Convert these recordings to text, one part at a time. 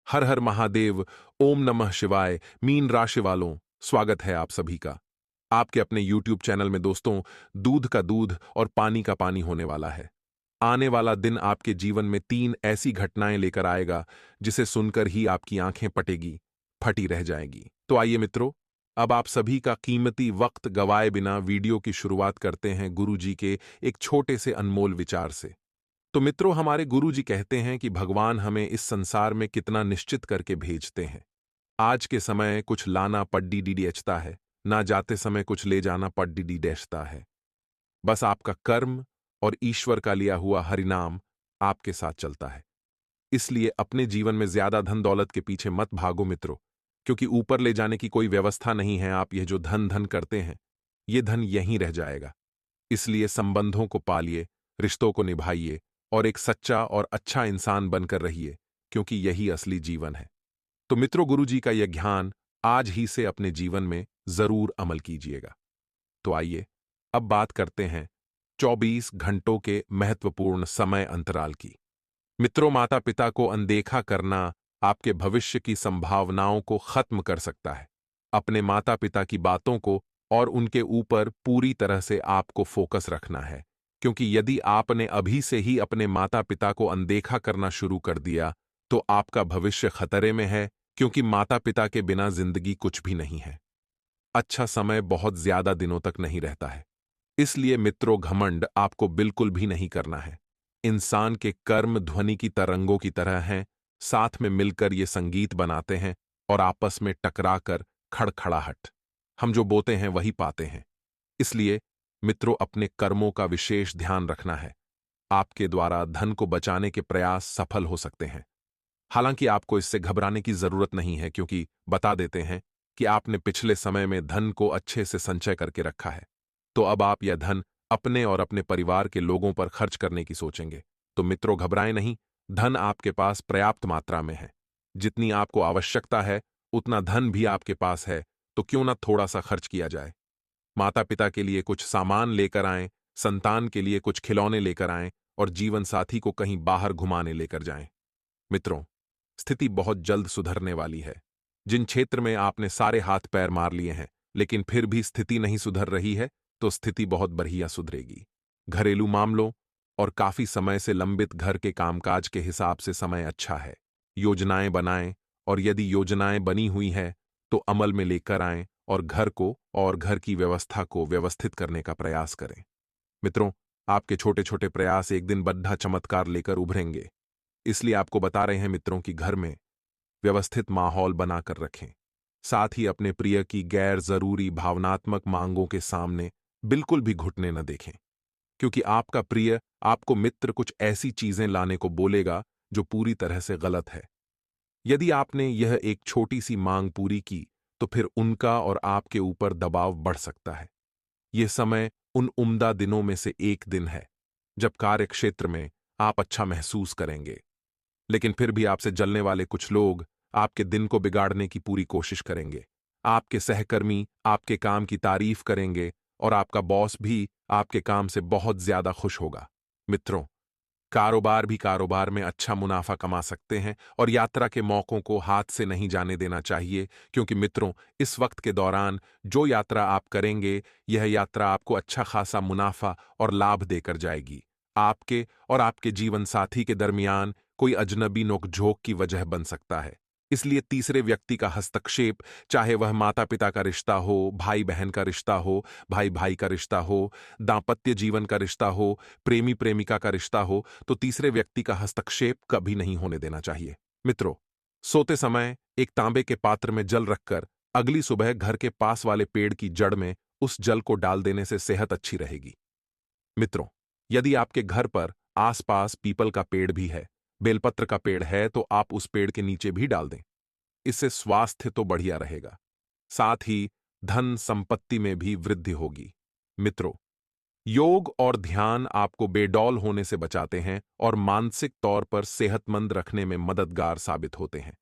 हर हर महादेव। ओम नमः शिवाय। मीन राशि वालों, स्वागत है आप सभी का आपके अपने YouTube चैनल में। दोस्तों, दूध का दूध और पानी का पानी होने वाला है। आने वाला दिन आपके जीवन में 3 ऐसी घटनाएं लेकर आएगा जिसे सुनकर ही आपकी आंखें पटेगी, फटी रह जाएगी। तो आइए मित्रों, अब आप सभी का कीमती वक्त गवाए बिना वीडियो की शुरुआत करते हैं गुरु जी के एक छोटे से अनमोल विचार से। तो मित्रों, हमारे गुरु जी कहते हैं कि भगवान हमें इस संसार में कितना निश्चित करके भेजते हैं। आज के समय कुछ लाना पड्डी डी डेचता है, ना जाते समय कुछ ले जाना पड्डी डी डेचता है। बस आपका कर्म और ईश्वर का लिया हुआ हरिनाम आपके साथ चलता है। इसलिए अपने जीवन में ज्यादा धन दौलत के पीछे मत भागो मित्रों, क्योंकि ऊपर ले जाने की कोई व्यवस्था नहीं है। आप यह जो धन धन करते हैं, ये धन यहीं रह जाएगा। इसलिए संबंधों को पालिए, रिश्तों को निभाइए और एक सच्चा और अच्छा इंसान बनकर रहिए, क्योंकि यही असली जीवन है। तो मित्रों, गुरु जी का यह ज्ञान आज ही से अपने जीवन में जरूर अमल कीजिएगा। तो आइए अब बात करते हैं 24 घंटों के महत्वपूर्ण समय अंतराल की। मित्रों, माता पिता को अनदेखा करना आपके भविष्य की संभावनाओं को खत्म कर सकता है। अपने माता पिता की बातों को और उनके ऊपर पूरी तरह से आपको फोकस रखना है, क्योंकि यदि आपने अभी से ही अपने माता पिता को अनदेखा करना शुरू कर दिया तो आपका भविष्य खतरे में है, क्योंकि माता पिता के बिना जिंदगी कुछ भी नहीं है। अच्छा समय बहुत ज्यादा दिनों तक नहीं रहता है। इसलिए मित्रों, घमंड आपको बिल्कुल भी नहीं करना है। इंसान के कर्म ध्वनि की तरंगों की तरह हैं, साथ में मिलकर ये संगीत बनाते हैं और आपस में टकराकर खड़खड़ाहट। हम जो बोते हैं वही पाते हैं। इसलिए मित्रों, अपने कर्मों का विशेष ध्यान रखना है। आपके द्वारा धन को बचाने के प्रयास सफल हो सकते हैं। हालांकि आपको इससे घबराने की जरूरत नहीं है, क्योंकि बता देते हैं कि आपने पिछले समय में धन को अच्छे से संचय करके रखा है। तो अब आप यह धन अपने और अपने परिवार के लोगों पर खर्च करने की सोचेंगे। तो मित्रों, घबराएं नहीं। धन आपके पास पर्याप्त मात्रा में है। जितनी आपको आवश्यकता है उतना धन भी आपके पास है, तो क्यों ना थोड़ा सा खर्च किया जाए। माता पिता के लिए कुछ सामान लेकर आएं, संतान के लिए कुछ खिलौने लेकर आएं और जीवन साथी को कहीं बाहर घुमाने लेकर जाएं। मित्रों, स्थिति बहुत जल्द सुधरने वाली है। जिन क्षेत्र में आपने सारे हाथ पैर मार लिए हैं लेकिन फिर भी स्थिति नहीं सुधर रही है, तो स्थिति बहुत बढ़िया सुधरेगी। घरेलू मामलों और काफी समय से लंबित घर के कामकाज के हिसाब से समय अच्छा है। योजनाएं बनाएं, और यदि योजनाएं बनी हुई है तो अमल में लेकर आएं और घर को और घर की व्यवस्था को व्यवस्थित करने का प्रयास करें। मित्रों, आपके छोटे छोटे प्रयास एक दिन बड़ा चमत्कार लेकर उभरेंगे। इसलिए आपको बता रहे हैं मित्रों कि घर में व्यवस्थित माहौल बनाकर रखें। साथ ही अपने प्रिय की गैर जरूरी भावनात्मक मांगों के सामने बिल्कुल भी घुटने न देखें, क्योंकि आपका प्रिय आपको मित्र कुछ ऐसी चीजें लाने को बोलेगा जो पूरी तरह से गलत है। यदि आपने यह एक छोटी सी मांग पूरी की तो फिर उनका और आपके ऊपर दबाव बढ़ सकता है। यह समय उन उम्दा दिनों में से एक दिन है जब कार्यक्षेत्र में आप अच्छा महसूस करेंगे। लेकिन फिर भी आपसे जलने वाले कुछ लोग आपके दिन को बिगाड़ने की पूरी कोशिश करेंगे। आपके सहकर्मी आपके काम की तारीफ करेंगे और आपका बॉस भी आपके काम से बहुत ज्यादा खुश होगा। मित्रों, कारोबार भी कारोबार में अच्छा मुनाफा कमा सकते हैं और यात्रा के मौकों को हाथ से नहीं जाने देना चाहिए, क्योंकि मित्रों, इस वक्त के दौरान जो यात्रा आप करेंगे, यह यात्रा आपको अच्छा खासा मुनाफा और लाभ देकर जाएगी। आपके और आपके जीवन साथी के दरमियान कोई अजनबी नोकझोंक की वजह बन सकता है। इसलिए तीसरे व्यक्ति का हस्तक्षेप, चाहे वह माता पिता का रिश्ता हो, भाई बहन का रिश्ता हो, भाई भाई का रिश्ता हो, दांपत्य जीवन का रिश्ता हो, प्रेमी प्रेमिका का रिश्ता हो, तो तीसरे व्यक्ति का हस्तक्षेप कभी नहीं होने देना चाहिए। मित्रों, सोते समय एक तांबे के पात्र में जल रखकर अगली सुबह घर के पास वाले पेड़ की जड़ में उस जल को डाल देने से सेहत अच्छी रहेगी। मित्रों, यदि आपके घर पर आसपास पीपल का पेड़ भी है, बेलपत्र का पेड़ है, तो आप उस पेड़ के नीचे भी डाल दें। इससे स्वास्थ्य तो बढ़िया रहेगा, साथ ही धन संपत्ति में भी वृद्धि होगी। मित्रों, योग और ध्यान आपको बेडौल होने से बचाते हैं और मानसिक तौर पर सेहतमंद रखने में मददगार साबित होते हैं।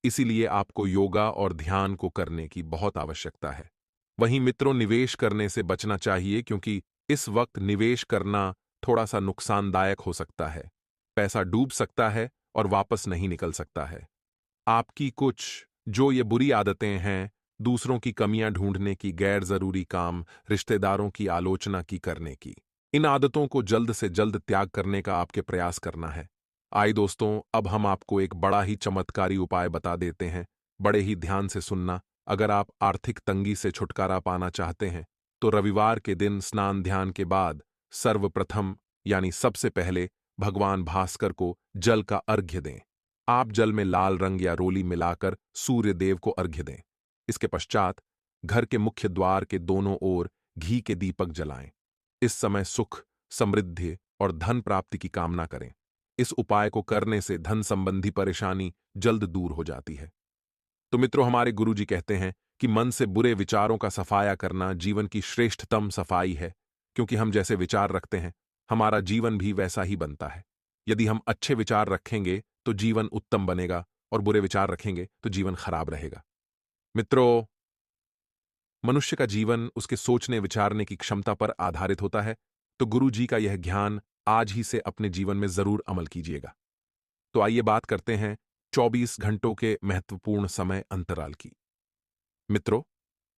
इसीलिए आपको योगा और ध्यान को करने की बहुत आवश्यकता है। वहीं मित्रों, निवेश करने से बचना चाहिए, क्योंकि इस वक्त निवेश करना थोड़ा सा नुकसानदायक हो सकता है। पैसा डूब सकता है और वापस नहीं निकल सकता है। आपकी कुछ जो ये बुरी आदतें हैं, दूसरों की कमियां ढूंढने की, गैर जरूरी काम, रिश्तेदारों की आलोचना की करने की, इन आदतों को जल्द से जल्द त्याग करने का आपके प्रयास करना है। आइए दोस्तों, अब हम आपको एक बड़ा ही चमत्कारी उपाय बता देते हैं। बड़े ही ध्यान से सुनना। अगर आप आर्थिक तंगी से छुटकारा पाना चाहते हैं तो रविवार के दिन स्नान ध्यान के बाद सर्वप्रथम यानी सबसे पहले भगवान भास्कर को जल का अर्घ्य दें। आप जल में लाल रंग या रोली मिलाकर सूर्य देव को अर्घ्य दें। इसके पश्चात घर के मुख्य द्वार के दोनों ओर घी के दीपक जलाएं। इस समय सुख, समृद्धि और धन प्राप्ति की कामना करें। इस उपाय को करने से धन संबंधी परेशानी जल्द दूर हो जाती है। तो मित्रों, हमारे गुरुजी कहते हैं कि मन से बुरे विचारों का सफाया करना जीवन की श्रेष्ठतम सफाई है, क्योंकि हम जैसे विचार रखते हैं हमारा जीवन भी वैसा ही बनता है। यदि हम अच्छे विचार रखेंगे तो जीवन उत्तम बनेगा और बुरे विचार रखेंगे तो जीवन खराब रहेगा। मित्रों, मनुष्य का जीवन उसके सोचने विचारने की क्षमता पर आधारित होता है, तो गुरु जी का यह ज्ञान आज ही से अपने जीवन में जरूर अमल कीजिएगा। तो आइए बात करते हैं 24 घंटों के महत्वपूर्ण समय अंतराल की। मित्रों,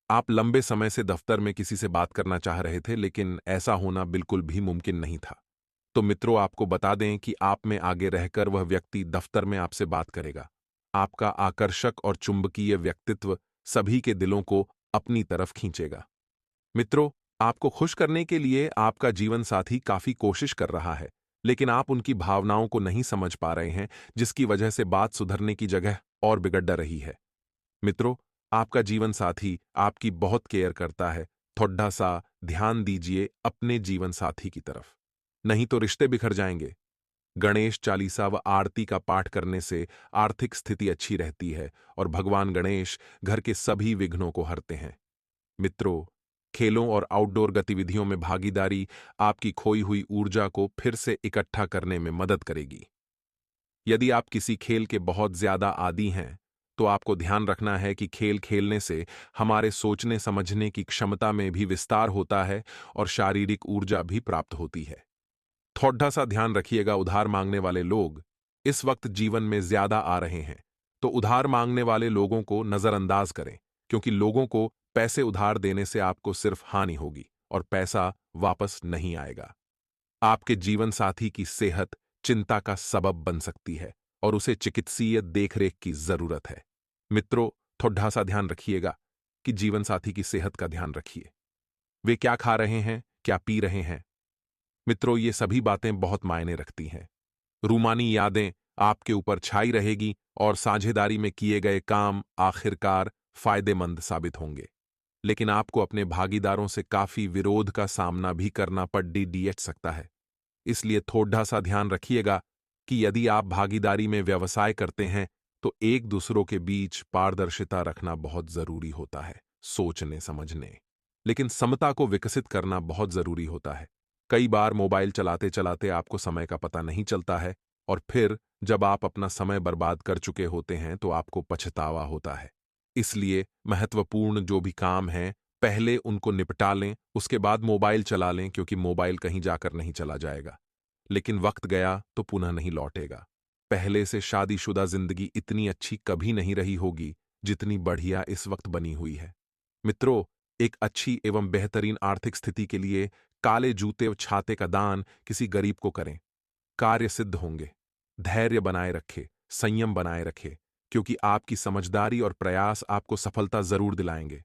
आप लंबे समय से दफ्तर में किसी से बात करना चाह रहे थे, लेकिन ऐसा होना बिल्कुल भी मुमकिन नहीं था। तो मित्रों, आपको बता दें कि आप में आगे रहकर वह व्यक्ति दफ्तर में आपसे बात करेगा। आपका आकर्षक और चुंबकीय व्यक्तित्व सभी के दिलों को अपनी तरफ खींचेगा। मित्रों, आपको खुश करने के लिए आपका जीवन साथी काफी कोशिश कर रहा है, लेकिन आप उनकी भावनाओं को नहीं समझ पा रहे हैं, जिसकी वजह से बात सुधरने की जगह और बिगड़ रही है। मित्रों, आपका जीवन साथी आपकी बहुत केयर करता है। थोड़ा सा ध्यान दीजिए अपने जीवन साथी की तरफ, नहीं तो रिश्ते बिखर जाएंगे। गणेश चालीसा व आरती का पाठ करने से आर्थिक स्थिति अच्छी रहती है और भगवान गणेश घर के सभी विघ्नों को हरते हैं। मित्रों, खेलों और आउटडोर गतिविधियों में भागीदारी आपकी खोई हुई ऊर्जा को फिर से इकट्ठा करने में मदद करेगी। यदि आप किसी खेल के बहुत ज्यादा आदी हैं, तो आपको ध्यान रखना है कि खेल खेलने से हमारे सोचने समझने की क्षमता में भी विस्तार होता है और शारीरिक ऊर्जा भी प्राप्त होती है। थोड़ा सा ध्यान रखिएगा, उधार मांगने वाले लोग इस वक्त जीवन में ज्यादा आ रहे हैं, तो उधार मांगने वाले लोगों को नजरअंदाज करें, क्योंकि लोगों को पैसे उधार देने से आपको सिर्फ हानि होगी और पैसा वापस नहीं आएगा। आपके जीवन साथी की सेहत चिंता का सबब बन सकती है और उसे चिकित्सीय देखरेख की जरूरत है। मित्रों, थोड़ा सा ध्यान रखिएगा कि जीवन साथी की सेहत का ध्यान रखिए। वे क्या खा रहे हैं, क्या पी रहे हैं। मित्रों, ये सभी बातें बहुत मायने रखती हैं। रूमानी यादें आपके ऊपर छाई रहेगी और साझेदारी में किए गए काम आखिरकार फायदेमंद साबित होंगे, लेकिन आपको अपने भागीदारों से काफी विरोध का सामना भी करना पड़ डीएच सकता है। इसलिए थोड़ा सा ध्यान रखिएगा कि यदि आप भागीदारी में व्यवसाय करते हैं तो एक दूसरों के बीच पारदर्शिता रखना बहुत जरूरी होता है, सोचने समझने, लेकिन समता को विकसित करना बहुत जरूरी होता है। कई बार मोबाइल चलाते चलाते आपको समय का पता नहीं चलता है और फिर जब आप अपना समय बर्बाद कर चुके होते हैं तो आपको पछतावा होता है। इसलिए महत्वपूर्ण जो भी काम है पहले उनको निपटा लें, उसके बाद मोबाइल चला लें, क्योंकि मोबाइल कहीं जाकर नहीं चला जाएगा, लेकिन वक्त गया तो पुनः नहीं लौटेगा। पहले से शादीशुदा जिंदगी इतनी अच्छी कभी नहीं रही होगी जितनी बढ़िया इस वक्त बनी हुई है। मित्रों, एक अच्छी एवं बेहतरीन आर्थिक स्थिति के लिए काले जूते व छाते का दान किसी गरीब को करें। कार्य सिद्ध होंगे। धैर्य बनाए रखे, संयम बनाए रखे, क्योंकि आपकी समझदारी और प्रयास आपको सफलता जरूर दिलाएंगे।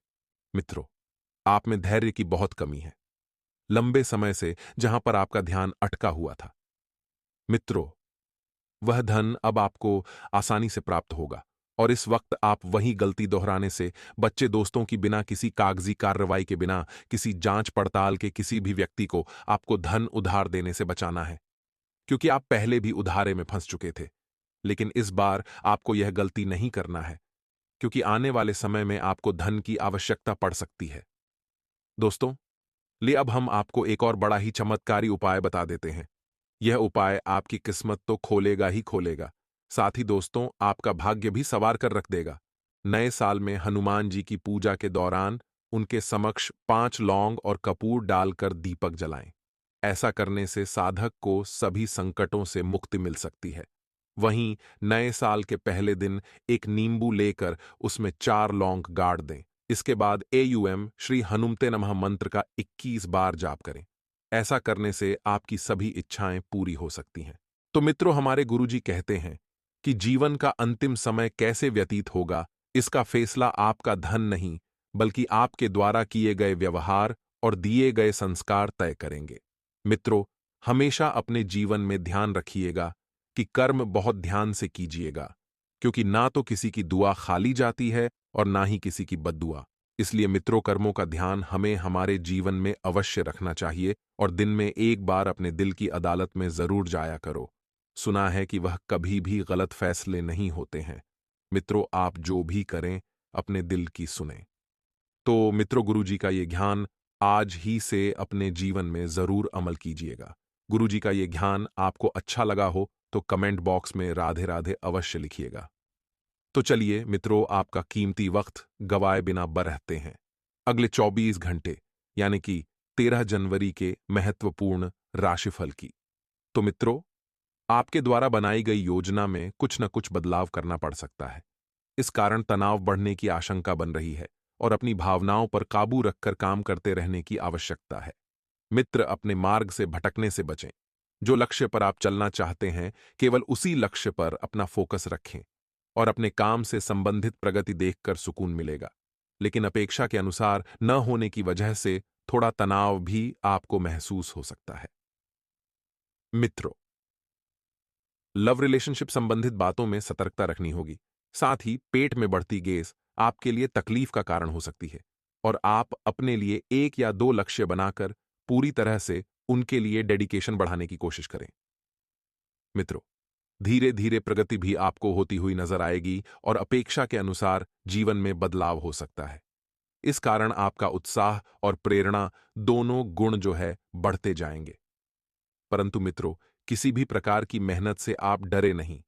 मित्रों, आप में धैर्य की बहुत कमी है, लंबे समय से जहां पर आपका ध्यान अटका हुआ था। मित्रों, वह धन अब आपको आसानी से प्राप्त होगा और इस वक्त आप वही गलती दोहराने से बच्चे दोस्तों की बिना किसी कागजी कार्रवाई के बिना किसी जांच पड़ताल के किसी भी व्यक्ति को आपको धन उधार देने से बचाना है, क्योंकि आप पहले भी उधारे में फंस चुके थे। लेकिन इस बार आपको यह गलती नहीं करना है, क्योंकि आने वाले समय में आपको धन की आवश्यकता पड़ सकती है। दोस्तों, ले अब हम आपको एक और बड़ा ही चमत्कारी उपाय बता देते हैं। यह उपाय आपकी किस्मत तो खोलेगा ही खोलेगा, साथ ही दोस्तों आपका भाग्य भी संवार कर रख देगा। नए साल में हनुमान जी की पूजा के दौरान उनके समक्ष 5 लौंग और कपूर डालकर दीपक जलाएं। ऐसा करने से साधक को सभी संकटों से मुक्ति मिल सकती है। वहीं नए साल के पहले दिन एक नींबू लेकर उसमें 4 लौंग गाड़ दें। इसके बाद AUM श्री हनुमते नमः मंत्र का 21 बार जाप करें। ऐसा करने से आपकी सभी इच्छाएं पूरी हो सकती हैं। तो मित्रों, हमारे गुरुजी कहते हैं कि जीवन का अंतिम समय कैसे व्यतीत होगा, इसका फैसला आपका धन नहीं, बल्कि आपके द्वारा किए गए व्यवहार और दिए गए संस्कार तय करेंगे। मित्रों, हमेशा अपने जीवन में ध्यान रखिएगा कि कर्म बहुत ध्यान से कीजिएगा, क्योंकि ना तो किसी की दुआ खाली जाती है और ना ही किसी की बद्दुआ। इसलिए मित्रों, कर्मों का ध्यान हमें हमारे जीवन में अवश्य रखना चाहिए और दिन में एक बार अपने दिल की अदालत में जरूर जाया करो। सुना है कि वह कभी भी गलत फैसले नहीं होते हैं। मित्रों, आप जो भी करें अपने दिल की सुने। तो मित्रों, गुरुजी का ये ज्ञान आज ही से अपने जीवन में जरूर अमल कीजिएगा। गुरुजी का ये ज्ञान आपको अच्छा लगा हो तो कमेंट बॉक्स में राधे राधे अवश्य लिखिएगा। तो चलिए मित्रों, आपका कीमती वक्त गवाए बिना बरहते हैं अगले 24 घंटे यानी कि 13 जनवरी के महत्वपूर्ण राशिफल की। तो मित्रों, आपके द्वारा बनाई गई योजना में कुछ न कुछ बदलाव करना पड़ सकता है। इस कारण तनाव बढ़ने की आशंका बन रही है और अपनी भावनाओं पर काबू रखकर काम करते रहने की आवश्यकता है। मित्र, अपने मार्ग से भटकने से बचें। जो लक्ष्य पर आप चलना चाहते हैं, केवल उसी लक्ष्य पर अपना फोकस रखें और अपने काम से संबंधित प्रगति देखकर सुकून मिलेगा। लेकिन अपेक्षा के अनुसार न होने की वजह से थोड़ा तनाव भी आपको महसूस हो सकता है। मित्रों, लव रिलेशनशिप संबंधित बातों में सतर्कता रखनी होगी। साथ ही पेट में बढ़ती गैस आपके लिए तकलीफ का कारण हो सकती है और आप अपने लिए 1 या 2 लक्ष्य बनाकर पूरी तरह से उनके लिए डेडिकेशन बढ़ाने की कोशिश करें। मित्रों, धीरे धीरे प्रगति भी आपको होती हुई नजर आएगी और अपेक्षा के अनुसार जीवन में बदलाव हो सकता है। इस कारण आपका उत्साह और प्रेरणा दोनों गुण जो है बढ़ते जाएंगे। परंतु मित्रों, किसी भी प्रकार की मेहनत से आप डरे नहीं,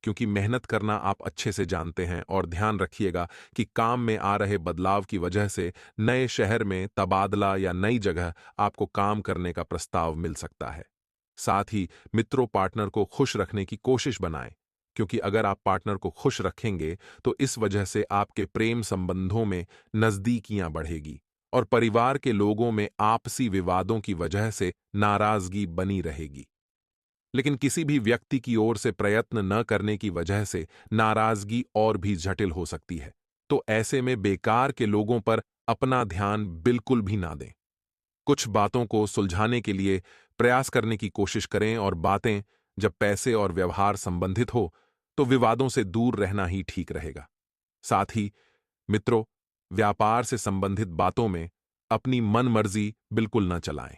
क्योंकि मेहनत करना आप अच्छे से जानते हैं। और ध्यान रखिएगा कि काम में आ रहे बदलाव की वजह से नए शहर में तबादला या नई जगह आपको काम करने का प्रस्ताव मिल सकता है। साथ ही मित्रों, पार्टनर को खुश रखने की कोशिश बनाएं, क्योंकि अगर आप पार्टनर को खुश रखेंगे तो इस वजह से आपके प्रेम संबंधों में नजदीकियां बढ़ेगी और परिवार के लोगों में आपसी विवादों की वजह से नाराजगी बनी रहेगी। लेकिन किसी भी व्यक्ति की ओर से प्रयत्न न करने की वजह से नाराजगी और भी जटिल हो सकती है। तो ऐसे में बेकार के लोगों पर अपना ध्यान बिल्कुल भी ना दें। कुछ बातों को सुलझाने के लिए प्रयास करने की कोशिश करें और बातें जब पैसे और व्यवहार संबंधित हो तो विवादों से दूर रहना ही ठीक रहेगा। साथ ही मित्रों, व्यापार से संबंधित बातों में अपनी मनमर्जी बिल्कुल न चलाएं।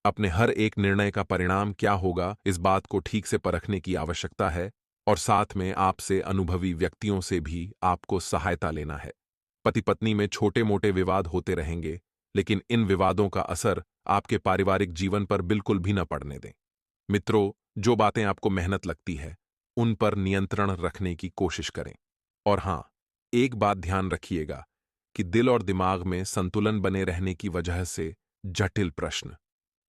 अपने हर एक निर्णय का परिणाम क्या होगा, इस बात को ठीक से परखने की आवश्यकता है और साथ में आपसे अनुभवी व्यक्तियों से भी आपको सहायता लेना है। पति पत्नी में छोटे मोटे विवाद होते रहेंगे, लेकिन इन विवादों का असर आपके पारिवारिक जीवन पर बिल्कुल भी न पड़ने दें। मित्रों, जो बातें आपको मेहनत लगती है, उन पर नियंत्रण रखने की कोशिश करें। और हां, एक बात ध्यान रखिएगा कि दिल और दिमाग में संतुलन बने रहने की वजह से जटिल प्रश्न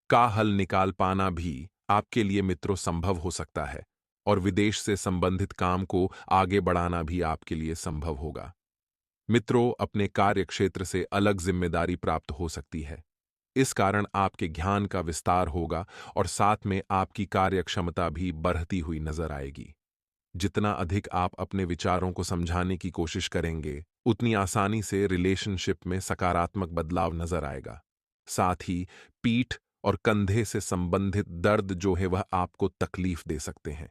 का हल निकाल पाना भी आपके लिए मित्रों संभव हो सकता है और विदेश से संबंधित काम को आगे बढ़ाना भी आपके लिए संभव होगा। मित्रों, अपने कार्य क्षेत्र से अलग जिम्मेदारी प्राप्त हो सकती है। इस कारण आपके ज्ञान का विस्तार होगा और साथ में आपकी कार्य क्षमता भी बढ़ती हुई नजर आएगी। जितना अधिक आप अपने विचारों को समझाने की कोशिश करेंगे, उतनी आसानी से रिलेशनशिप में सकारात्मक बदलाव नजर आएगा। साथ ही पीठ और कंधे से संबंधित दर्द जो है वह आपको तकलीफ दे सकते हैं।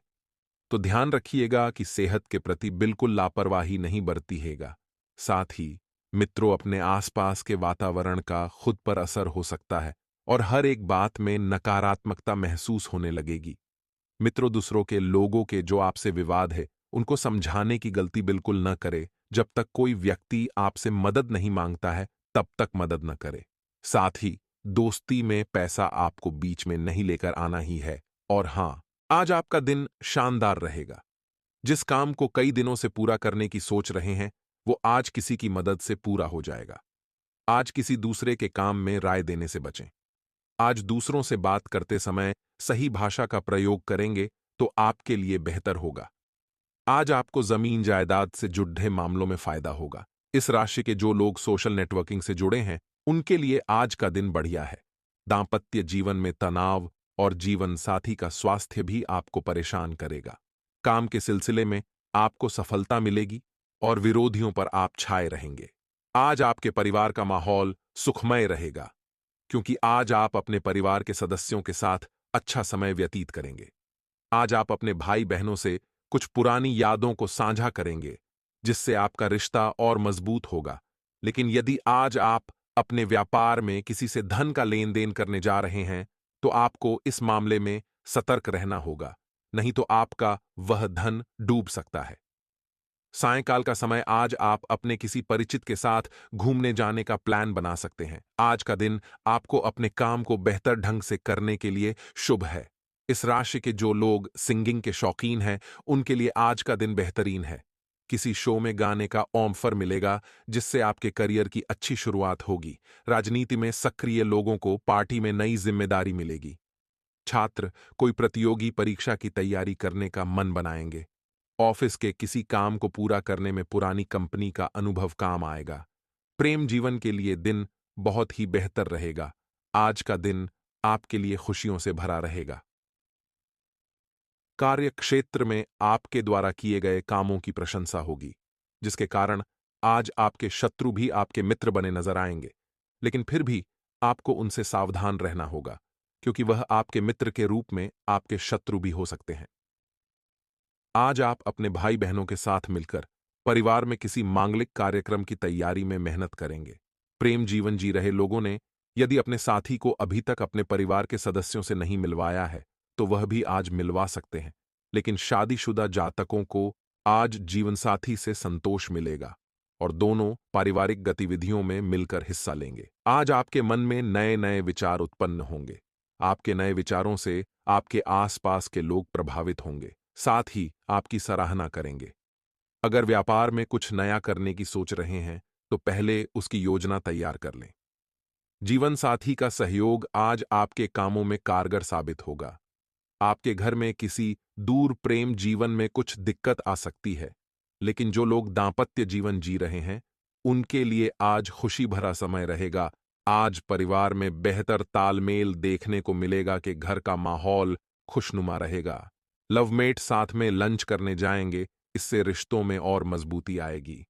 तो ध्यान रखिएगा कि सेहत के प्रति बिल्कुल लापरवाही नहीं बरतिएगा। साथ ही मित्रों, अपने आसपास के वातावरण का खुद पर असर हो सकता है और हर एक बात में नकारात्मकता महसूस होने लगेगी। मित्रों, दूसरों के लोगों के जो आपसे विवाद है, उनको समझाने की गलती बिल्कुल न करे। जब तक कोई व्यक्ति आपसे मदद नहीं मांगता है, तब तक मदद न करे। साथ ही दोस्ती में पैसा आपको बीच में नहीं लेकर आना ही है। और हां, आज आपका दिन शानदार रहेगा। जिस काम को कई दिनों से पूरा करने की सोच रहे हैं, वो आज किसी की मदद से पूरा हो जाएगा। आज किसी दूसरे के काम में राय देने से बचें। आज दूसरों से बात करते समय सही भाषा का प्रयोग करेंगे तो आपके लिए बेहतर होगा। आज आपको जमीन जायदाद से जुड़े मामलों में फायदा होगा। इस राशि के जो लोग सोशल नेटवर्किंग से जुड़े हैं, उनके लिए आज का दिन बढ़िया है। दांपत्य जीवन में तनाव और जीवन साथी का स्वास्थ्य भी आपको परेशान करेगा। काम के सिलसिले में आपको सफलता मिलेगी और विरोधियों पर आप छाए रहेंगे। आज आपके परिवार का माहौल सुखमय रहेगा, क्योंकि आज आप अपने परिवार के सदस्यों के साथ अच्छा समय व्यतीत करेंगे। आज आप अपने भाई बहनों से कुछ पुरानी यादों को साझा करेंगे, जिससे आपका रिश्ता और मजबूत होगा। लेकिन यदि आज आप अपने व्यापार में किसी से धन का लेन देन करने जा रहे हैं, तो आपको इस मामले में सतर्क रहना होगा, नहीं तो आपका वह धन डूब सकता है। सायंकाल का समय आज आप अपने किसी परिचित के साथ घूमने जाने का प्लान बना सकते हैं। आज का दिन आपको अपने काम को बेहतर ढंग से करने के लिए शुभ है। इस राशि के जो लोग सिंगिंग के शौकीन हैं, उनके लिए आज का दिन बेहतरीन है। किसी शो में गाने का ऑफर मिलेगा, जिससे आपके करियर की अच्छी शुरुआत होगी। राजनीति में सक्रिय लोगों को पार्टी में नई जिम्मेदारी मिलेगी। छात्र कोई प्रतियोगी परीक्षा की तैयारी करने का मन बनाएंगे। ऑफिस के किसी काम को पूरा करने में पुरानी कंपनी का अनुभव काम आएगा। प्रेम जीवन के लिए दिन बहुत ही बेहतर रहेगा। आज का दिन आपके लिए खुशियों से भरा रहेगा। कार्य क्षेत्र में आपके द्वारा किए गए कामों की प्रशंसा होगी, जिसके कारण आज आपके शत्रु भी आपके मित्र बने नजर आएंगे। लेकिन फिर भी आपको उनसे सावधान रहना होगा, क्योंकि वह आपके मित्र के रूप में आपके शत्रु भी हो सकते हैं। आज आप अपने भाई बहनों के साथ मिलकर परिवार में किसी मांगलिक कार्यक्रम की तैयारी में मेहनत करेंगे। प्रेम जीवन जी रहे लोगों ने यदि अपने साथी को अभी तक अपने परिवार के सदस्यों से नहीं मिलवाया है, तो वह भी आज मिलवा सकते हैं। लेकिन शादीशुदा जातकों को आज जीवनसाथी से संतोष मिलेगा और दोनों पारिवारिक गतिविधियों में मिलकर हिस्सा लेंगे। आज आपके मन में नए नए विचार उत्पन्न होंगे। आपके नए विचारों से आपके आसपास के लोग प्रभावित होंगे, साथ ही आपकी सराहना करेंगे। अगर व्यापार में कुछ नया करने की सोच रहे हैं, तो पहले उसकी योजना तैयार कर लें। जीवन साथी का सहयोग आज आपके कामों में कारगर साबित होगा। आपके घर में किसी दूर प्रेम जीवन में कुछ दिक्कत आ सकती है, लेकिन जो लोग दांपत्य जीवन जी रहे हैं, उनके लिए आज खुशी भरा समय रहेगा। आज परिवार में बेहतर तालमेल देखने को मिलेगा कि घर का माहौल खुशनुमा रहेगा। लवमेट साथ में लंच करने जाएंगे, इससे रिश्तों में और मजबूती आएगी।